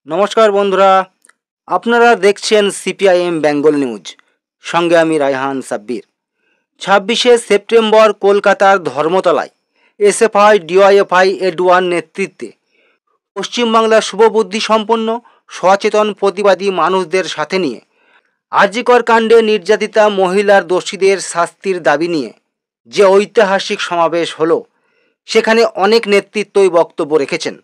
নমস্কার বন্ধুরা, আপনারা দেখছেন সিপিআইএম বেঙ্গল নিউজ। সঙ্গে আমি রায়হান সাব্বির। 26শে সেপ্টেম্বর কলকাতার ধর্মতলায় এসএফআই ডিওয়াইএফআই এড1 নেতৃত্বে পশ্চিমবাংলার শুভবুদ্ধি সম্পন্ন সচেতন প্রতিবাদী মানুষদের সাথে নিয়ে আরজিকর কাণ্ডে নির্যাতিতা মহিলার দোষীদের শাস্তির দাবি নিয়ে যে ঐতিহাসিক সমাবেশ হলো, সেখানে অনেক নেতৃত্বই বক্তব্য রেখেছেন।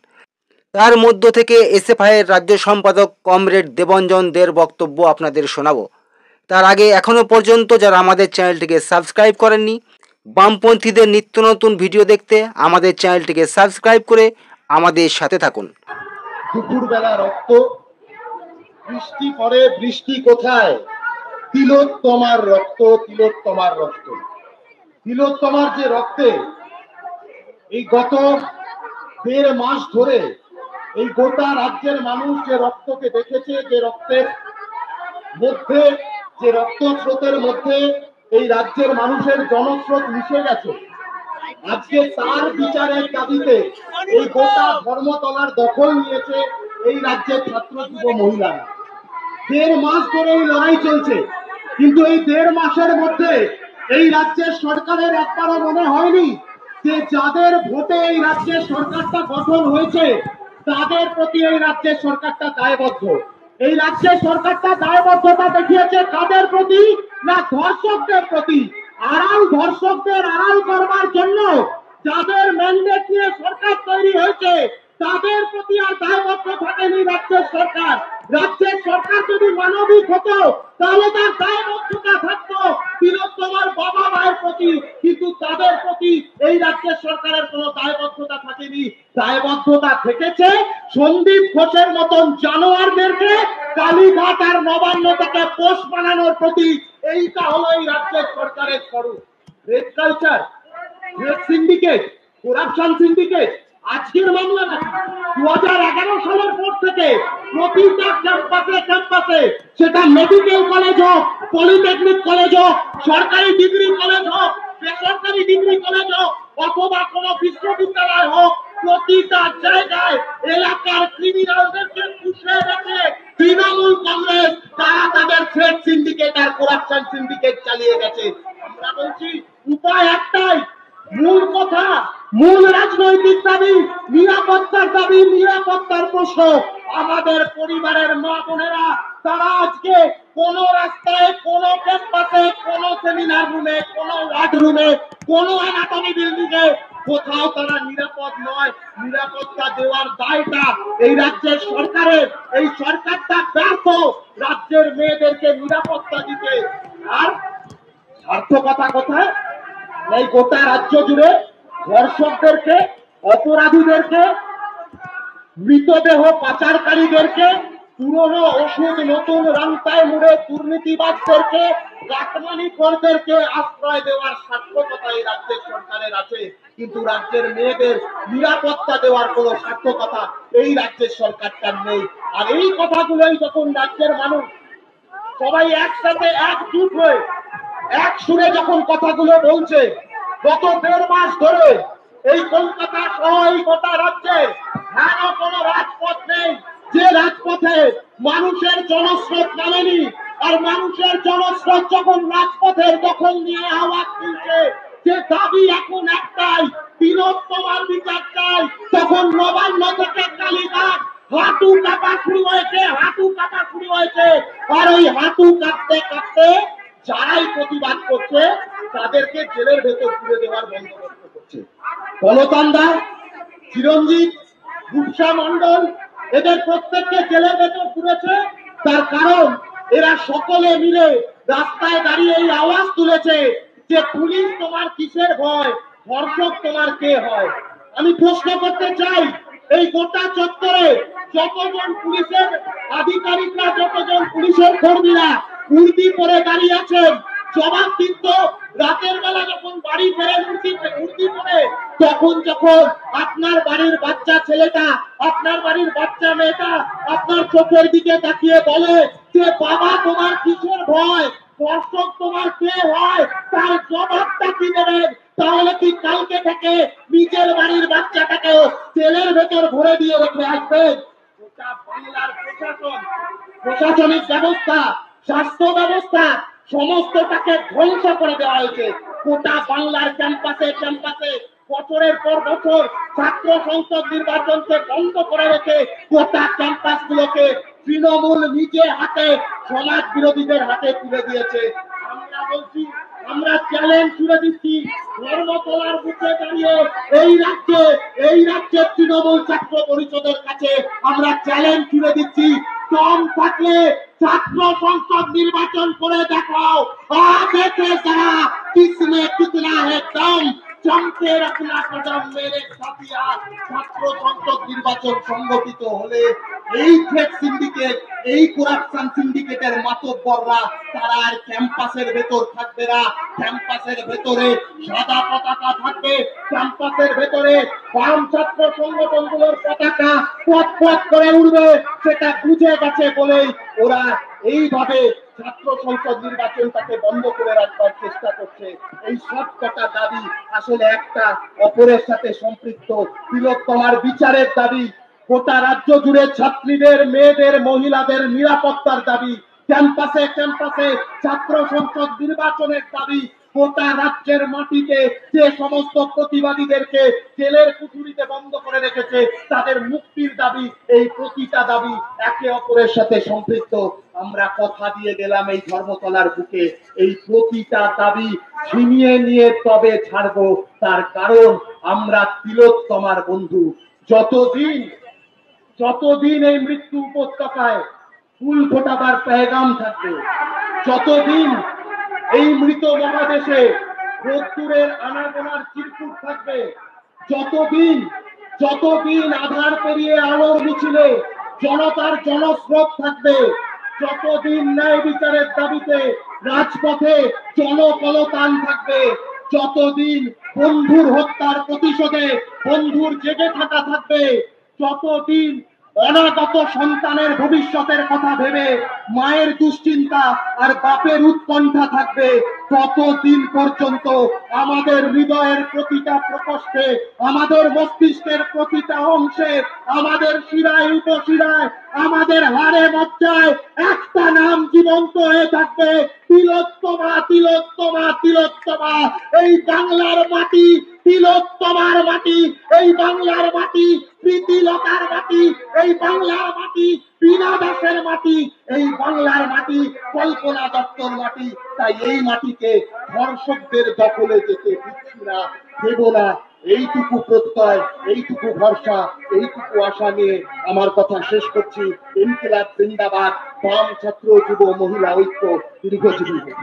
তার মধ্য থেকে এসএফআইয়ের রাজ্য সম্পাদক কমরেড দেবঞ্জন দের বক্তব্য আপনাদের শোনাবো। তার আগে এখনও পর্যন্ত যারা আমাদের চ্যানেলটিকে সাবস্ক্রাইব করেননি, বামপন্থীদের নিত্য নতুন ভিডিও দেখতে আমাদের চ্যানেলটিকে সাবস্ক্রাইব করে আমাদের সাথে থাকুন। দুপুরবেলা রক্ত, বৃষ্টি পরে বৃষ্টি কোথায়? তিলোত্তমার রক্ত, তিলোত্তমার রক্ত। তিলোত্তমার যে রক্তে এই গত 1.5 মাস ধরে এই গোটা রাজ্যের মানুষ যে রক্তকে দেখেছে, যে রক্তের মধ্যে, যে রক্ত স্রোতের মধ্যে এই রাজ্যের মানুষের জনস্রোত মিশে গেছে, আজকে তার বিচারের দাবিতে এই গোটা ধর্মতলার দখল নিয়েছে এই রাজ্যের ছাত্র যুব মহিলারা। 1.5 মাস ধরে এই লড়াই চলছে, কিন্তু এই 1.5 মাসের মধ্যে এই রাজ্যের সরকারের একবারও মনে হয়নি যে যাদের ভোটে এই রাজ্যের সরকারটা গঠন হয়েছে তাদের প্রতি এই রাজ্যের সরকারটা দায়বদ্ধ। এই রাজ্যের সরকারটা দায়বদ্ধতা দেখিয়েছে কাদের প্রতি? না, ধর্ষকদের প্রতি। ধর্ষকদের আড়াল করবার জন্য যাদের ম্যান্ডেট নিয়ে সরকার তৈরি হয়েছে তাদের প্রতি আর দায়বদ্ধ থাকেনি রাজ্যের সরকার। রাজ্যের সরকার যদি মানবিক হতো তাহলে তার দায়বদ্ধতা থাকতো তিলোত্তমার বাবা মায়ের প্রতি, কিন্তু তাদের প্রতি এই রাজ্যের সরকারের কোনো দায়বদ্ধতা থাকেনি। দায়বদ্ধতা থেকেছে সন্দীপ ঘোষের মতন জানোয়ারদেরকে কালীঘাট আর নবান্ন থেকে পোষ বানানোর প্রতি। এইটা হলো এই রাজ্যের সরকারের স্বরূপ। Red culture, red syndicate, corruption syndicate আজকের মামলা না, 2011 সালের পর থেকে প্রতিটা ক্যাম্পাসে, সেটা মেডিকেল কলেজ হোক, পলিটেকনিক কলেজ হোক, সরকারি ডিগ্রি কলেজ হোক, বেসরকারি ডিগ্রি কলেজ হোক, অথবা কোনো বিশ্ববিদ্যালয় হোক, প্রতিটা জায়গায় এলাকার ক্রিমিনালদেরকে পুষে রেখে তৃণমূল কংগ্রেস তারা তাদের থ্রেড সিন্ডিকেট আর করাপশন সিন্ডিকেট চালিয়ে গেছে। আমরা বলছি উপায় একটাই, মূল কথা, মূল রাজনৈতিক দাবি, নিরাপত্তার দাবি, নিরাপত্তার প্রশ্ন। আমাদের পরিবারের মা বোনেরা তারা আজকে কোন রাস্তায়, কোন ক্যাম্পাসে, কোন সেমিনার রুমে, কোন ওয়ার্ড রুমে, কোন অ্যানাটমি বিল্ডিং এ কোথাও তারা নিরাপদ নয়। নিরাপত্তা দেওয়ার দায়টা এই রাজ্যের সরকারের। এই সরকারটা ব্যর্থ রাজ্যের মেয়েদেরকে নিরাপত্তা দিতে। আর সার্থকতা কোথায়? এই গোটা রাজ্য জুড়ে ধর্ষকদেরকে, অপরাধীদেরকে, মৃতদেহ পাচারকারীদেরকে, পুরনো ওষুধ নতুন রান্তায় মুড়ে দুর্নীতিবাজদেরকে, কাটমানিখোরদেরকে আশ্রয় দেওয়ার সার্থকতা এই রাজ্যের সরকারের আছে, কিন্তু রাজ্যের মেয়েদের নিরাপত্তা দেওয়ার কোনো সার্থকতা এই রাজ্যের সরকারটার নেই। আর এই কথাগুলোই যখন রাজ্যের মানুষ সবাই একসাথে একজুট হয়ে এক সুরে যখন কথাগুলো বলছে, গত 1.5 মাস ধরে এই কলকাতা সহ এই গোটা রাজ্যে হেন কোন রাজপথ নেই যে রাজপথে মানুষের জনস্রোত নামেনি। আর মানুষের জনস্রোত যখন রাজপথের দখল নিয়ে আওয়াজ তুলছে যে দাবি এখন একটাই, তিলোত্তমার বিচার চাই, তখন নবান্ন থেকে কালীঘাট হাঁটু কাঁপা শুরু হয়েছে, হাঁটু কাঁপা শুরু হয়েছে। আর ওই হাঁটু কাঁপতে কাঁপতে যারাই প্রতিবাদ করছে তাদেরকে জেলের ভেতর তুলে দেওয়ার বন্দোবস্ত করছে। গণতন্দা, চিরঞ্জিত, রূপসা মন্ডল, এদের প্রত্যেককে জেলের ভেতর তুলেছে। তার কারণ এরা সকলে মিলে রাস্তায় দাঁড়িয়ে এই আওয়াজ তুলেছে যে পুলিশ তোমার কিসের ভয়, ধর্ষক তোমার কে হয়। আমি প্রশ্ন করতে চাই, এই গোটা চত্বরে যতজন পুলিশের আধিকারিকরা, যতজন পুলিশের কর্মীরা উর্দি পরে দাঁড়িয়ে আছেন, জবাব দিন তো, রাতের বেলা যখন বাড়ি ফেরেন উর্দি পরে, তখন যখন আপনার বাড়ির বাচ্চা ছেলেটা, আপনার বাড়ির বাচ্চা মেয়েটা আপনার চোখের দিকে তাকিয়ে বলে যে বাবা তোমার কিসের ভয়, ধর্ষক তোমার কে হয়, তার জবাবটা কি দেবেন? তাহলে কি কালকে থেকে নিজের বাড়ির বাচ্চাটাকেও জেলের ভেতর ভরে দিয়ে রেখে আসবেন? গোটা বাংলার প্রশাসনিক ব্যবস্থা, স্বাস্থ্য ব্যবস্থা সমস্তটাকে ধ্বংস করে দেওয়া হয়েছে। গোটা বাংলার ক্যাম্পাসে ক্যাম্পাসে বছরের পর বছর ছাত্র সংসদ নির্বাচনকে বন্ধ করে রেখে গোটা ক্যাম্পাস গুলোকে তৃণমূল নিজে হাতে সমাজ বিরোধীদের হাতে তুলে দিয়েছে। আমরা বলছি, আমরা চ্যালেঞ্জ ছুড়ে দিচ্ছি, ধর্মতলার বুকে দাঁড়িয়ে এই রাজ্যের তৃণমূল ছাত্র পরিষদের কাছে আমরা চ্যালেঞ্জ ছুড়ে দিচ্ছি, দম থাকলে ছাত্র সংসদ নির্বাচন করে দেখাও। দেখে যারা কিসমে কিতনা হে দম, চমকে রাখনা কদম মেরে সাথিয়া। ছাত্র সংসদ নির্বাচন সংগঠিত হলে এই থ্রেড সিন্ডিকেট, এই করাপশন সিন্ডিকেটের মাতব্বররা তারা আর ক্যাম্পাসের ভেতর থাকবে না। ক্যাম্পাসের ভেতরে সাদা পতাকা থাকবে, ক্যাম্পাসের ভেতরে বাম ছাত্র সংগঠনগুলোর পতাকা পথ পথ করে উঠবে। সেটা বুঝে গেছে বলেই ওরা এইভাবে ছাত্র সংসদ নির্বাচনটাকে বন্ধ করে রাখবার চেষ্টা করছে। এই সব কটা দাবি আসলে একটা অপরের সাথে সম্পৃক্ত। তিলোত্তমার বিচারের দাবি, গোটা রাজ্য জুড়ে ছাত্রীদের, মেয়েদের, মহিলাদের নিরাপত্তার দাবি, ক্যাম্পাসে ক্যাম্পাসে ছাত্র সংসদ নির্বাচনের দাবি, গোটা রাজ্যের মাটিতে যে সমস্ত প্রতিবাদীদেরকে জেলের কুঠুরিতে বন্ধ করে রেখেছে তাদের মুক্তির দাবি, এই প্রতিটা দাবি একে অপরের সাথে সম্পৃক্ত। আমরা কথা দিয়ে গেলাম এই ধর্মতলার বুকে এই প্রতিটা দাবি ছিনিয়ে নিয়ে তবে ছাড়বো। তার কারণ আমরা তিলোত্তমার বন্ধু। যতদিন এই মৃত্যু উপত্যকায় ফুল ফোটাবার পেগাম থাকবে, যতদিন এই মৃত মহাদেশে রোদ্দুরের আনাগোনার চিরকুট থাকবে, যতদিন আধার পেরিয়ে আলোর মিছিলে জনতার জনস্রোত থাকবে, যতদিন ন্যায় বিচারের দাবিতে রাজপথে জনকলতান থাকবে, যতদিন বন্ধুর হত্যার প্রতিশোধে বন্ধুর জেগে থাকা থাকবে, যতদিন অনাগত সন্তানের ভবিষ্যতের কথা ভেবে মায়ের দুশ্চিন্তা আর বাপের উৎকণ্ঠা থাকবে, ততদিন পর্যন্ত আমাদের হৃদয়ের প্রতিটা প্রকোষ্ঠে, আমাদের মস্তিষ্কের প্রতিটা অংশে, আমাদের শিরায় উপশিরায়, আমাদের হাড়ে মজ্জায় একটা নাম জীবন্ত হয়ে থাকবে, তিলোত্তমা, তিলোত্তমা, তিলোত্তমা। এই বাংলার মাটি তিলোত্তমার মাটি, এই বাংলার মাটি প্রীতিলতার মাটি, এই বাংলার মাটি বীণা দাসের মাটি, এই বাংলার মাটি কল্পনা দত্তর মাটি। তাই এই মাটিকে ধর্ষকদের দখলে যেতে দিচ্ছি না, দেব না। এইটুকু প্রত্যয়, এইটুকু ভরসা, এইটুকু আশা নিয়ে আমার কথা শেষ করছি। ইনকিলাব জিন্দাবাদ, বাম ছাত্র যুব মহিলা ঐক্য দীর্ঘজীবী হোক।